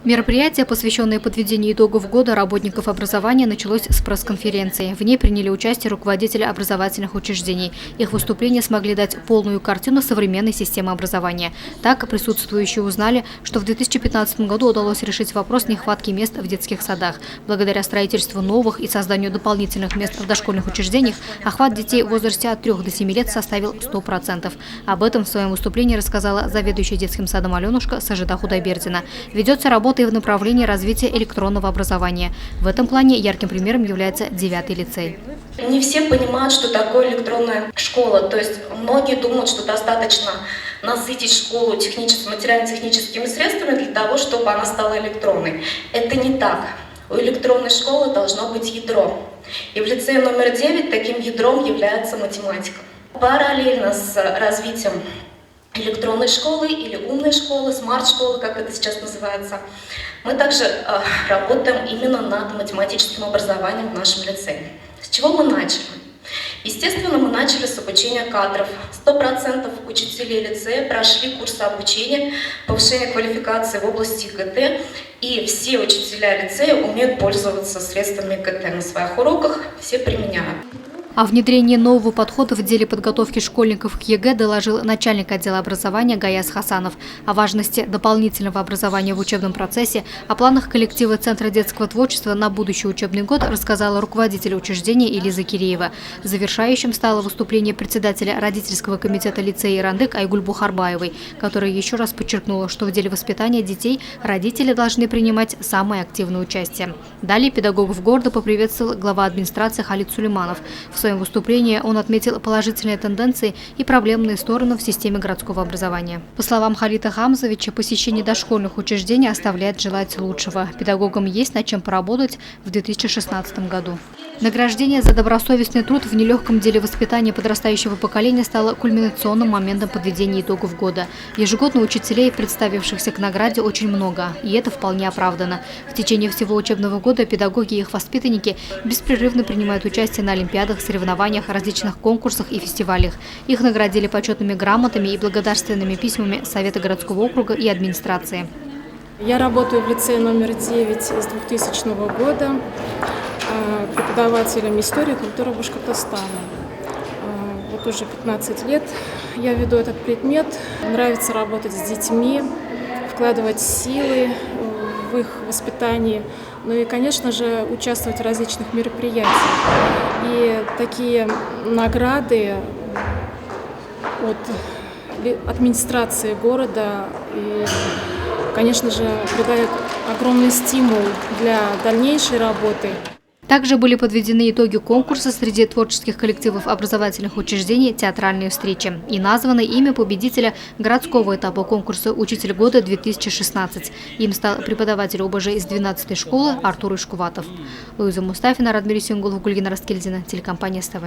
Мероприятие, посвященное подведению итогов года работников образования, началось с пресс-конференции. В ней приняли участие руководители образовательных учреждений. Их выступления смогли дать полную картину современной системы образования. Так, присутствующие узнали, что в 2015 году удалось решить вопрос нехватки мест в детских садах. Благодаря строительству новых и созданию дополнительных мест в дошкольных учреждениях охват детей в возрасте от 3 до 7 лет составил 100%. Об этом в своем выступлении рассказала заведующая детским садом Аленушка Сажида Худайбердина. Ведется работа и в направлении развития электронного образования. В этом плане ярким примером является 9-й лицей. Не все понимают, что такое электронная школа. То есть многие думают, что достаточно насытить школу материально-техническими средствами для того, чтобы она стала электронной. Это не так. У электронной школы должно быть ядро. И в лицее номер 9 таким ядром является математика. Параллельно с развитием электронной школы или умной школы, смарт-школы, как это сейчас называется, мы также работаем именно над математическим образованием в нашем лицее. С чего мы начали? Естественно, мы начали с обучения кадров. 100% учителей лицея прошли курсы обучения, повышения квалификации в области ИКТ, и все учителя лицея умеют пользоваться средствами ИКТ на своих уроках, все применяют. О внедрении нового подхода в деле подготовки школьников к ЕГЭ доложил начальник отдела образования Гаяс Хасанов. О важности дополнительного образования в учебном процессе, о планах коллектива Центра детского творчества на будущий учебный год рассказала руководитель учреждения Элиза Киреева. Завершающим стало выступление председателя родительского комитета лицея Ирандык Айгуль Бухарбаевой, которая еще раз подчеркнула, что в деле воспитания детей родители должны принимать самое активное участие. Далее педагогов города поприветствовал глава администрации Халид Сулейманов. В своем выступлении он отметил положительные тенденции и проблемные стороны в системе городского образования. По словам Халита Хамзовича, посещение дошкольных учреждений оставляет желать лучшего. Педагогам есть над чем поработать в 2016 году. Награждение за добросовестный труд в нелегком деле воспитания подрастающего поколения стало кульминационным моментом подведения итогов года. Ежегодно учителей, представившихся к награде, очень много, и это вполне оправдано. В течение всего учебного года педагоги и их воспитанники беспрерывно принимают участие на олимпиадах, соревнованиях, различных конкурсах и фестивалях. Их наградили почетными грамотами и благодарственными письмами Совета городского округа и администрации. Я работаю в лицее номер 9 с 2000 года. Преподавателем истории и культуры Башкортостана. Вот уже 15 лет я веду этот предмет. Нравится работать с детьми, вкладывать силы в их воспитание, ну и, конечно же, участвовать в различных мероприятиях. И такие награды от администрации города, и, конечно же, придают огромный стимул для дальнейшей работы. Также были подведены итоги конкурса среди творческих коллективов образовательных учреждений «Театральные встречи» и названо имя победителя городского этапа конкурса «Учитель года-2016». Им стал преподаватель ОБЖ из 12-й школы Артур Ишкуватов. Луиза Мустафина, Радмир Исюнгулов, Гульгина Раскельдина, телекомпания СТВ.